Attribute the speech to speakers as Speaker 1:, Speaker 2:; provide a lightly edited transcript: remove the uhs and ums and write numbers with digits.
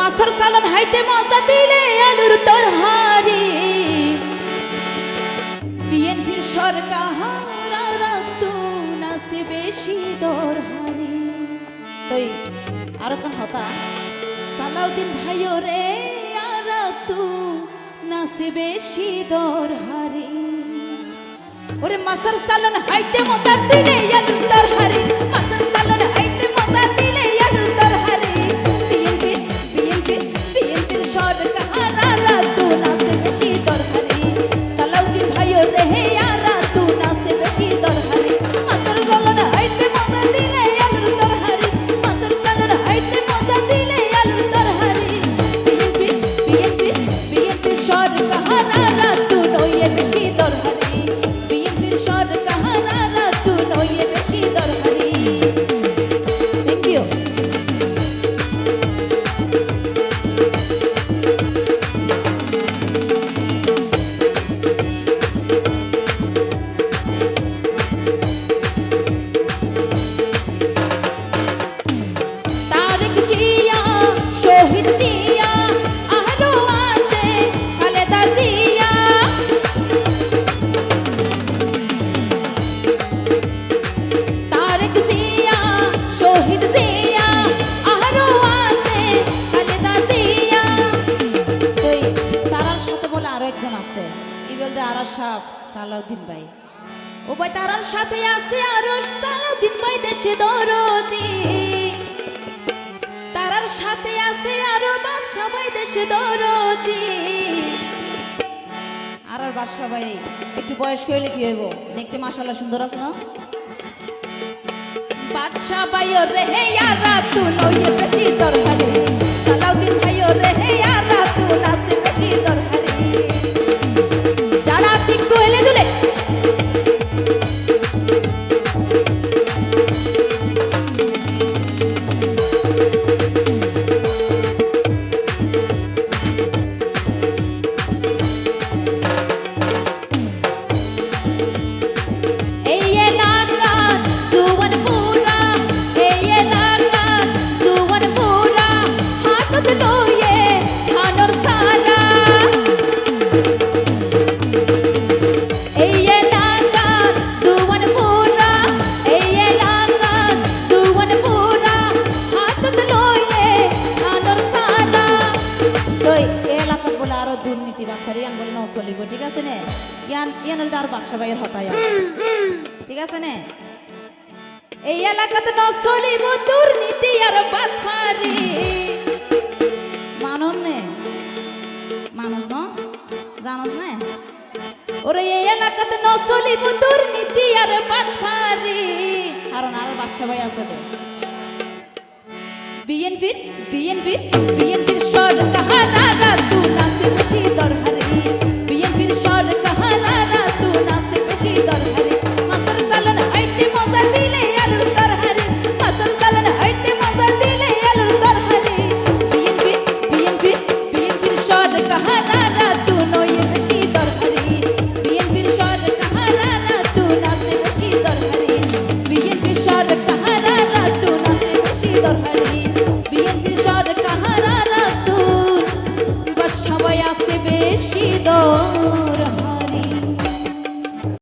Speaker 1: মাছের সালন হাইতে মজা দিলে আলুর তরহারি বিএনপির সরকার তু নাসে বেশি দরহারি তই আর কোন হতা সালাউদ্দিন ভাইও রে আর তু নাসে বেশি দরহারি ওরে মাছের সালন হাইতে মজা দিলে আলুর তরহারি মাছের সালন হাইতে মজা দিলে আলুর তরহারি বিএনপির সরকার তু নাসে বেশি দরহারি সালাউদ্দিন ভাইও রে আর তু নাসে বেশি দরহারি মাছের সালন হাইতে মজা দিলে আলুর তরহারি মাছের সালন হাইতে মজা দিলে আলুর তরহারি বিএনপির সরকার তু নইয়ে বেশি দরহারি বিএনপির সরকার তু নইয়ে বেশি দরহারি থ্যাংক ইউ তারেক জিয়া শহীদ জিয়া আরো আছে খালেদা জিয়া তারেক জিয়া শহীদ জিয়া আরো আছে খালেদা জিয়া তুই তারার সাথে বলে আরো একজন আছে ই বলতে আরা সাহেব সালাউদ্দিন ভাই ও ভাই তারার সাথে আছে আরো সালাউদ্দিন ভাই দেশে দরদি তারার সাথে আছে আরো বাদশা ভাই দেশে দরদি আর বাদশা ভাই একটু বয়স্ক হইলে কি হইব দেখতে মাশাআল্লাহ সুন্দর আছে না বাদশা ভাই রে ইয়ারা তু নইয়ে বেশি দরহারি সালাউদ্দিন ভাই রে ইয়ারা তু নাসে বেশি দরহারি যারা ঠিক কইলে দুলে এই এলাকা জুয়ানপুরা এই এলাকা জুয়ানপুরা হাতত লইয়ে ধানর সারা এই এলাকা জুয়ানপুরা এই এলাকা জুয়ানপুরা হাতত লইয়ে ধানর সারা তই এলাকাত বলে আরো দুর্নীতি বাখারি আন বলে নচলিব ঠিক আছে নে ইয়ান আর বাদশা ভাইয়ের হতায়া ঠিক আছে নে এই এলাকাতে নচলিব দুর্নীতি আর বাখারি মানন নে মানুষ ন জানোস না ওরে এই এলাকাতে নচলিব দুর্নীতি আর বাখারি কারণ আর বাদশা ভাই আছে বিএনপির সরকার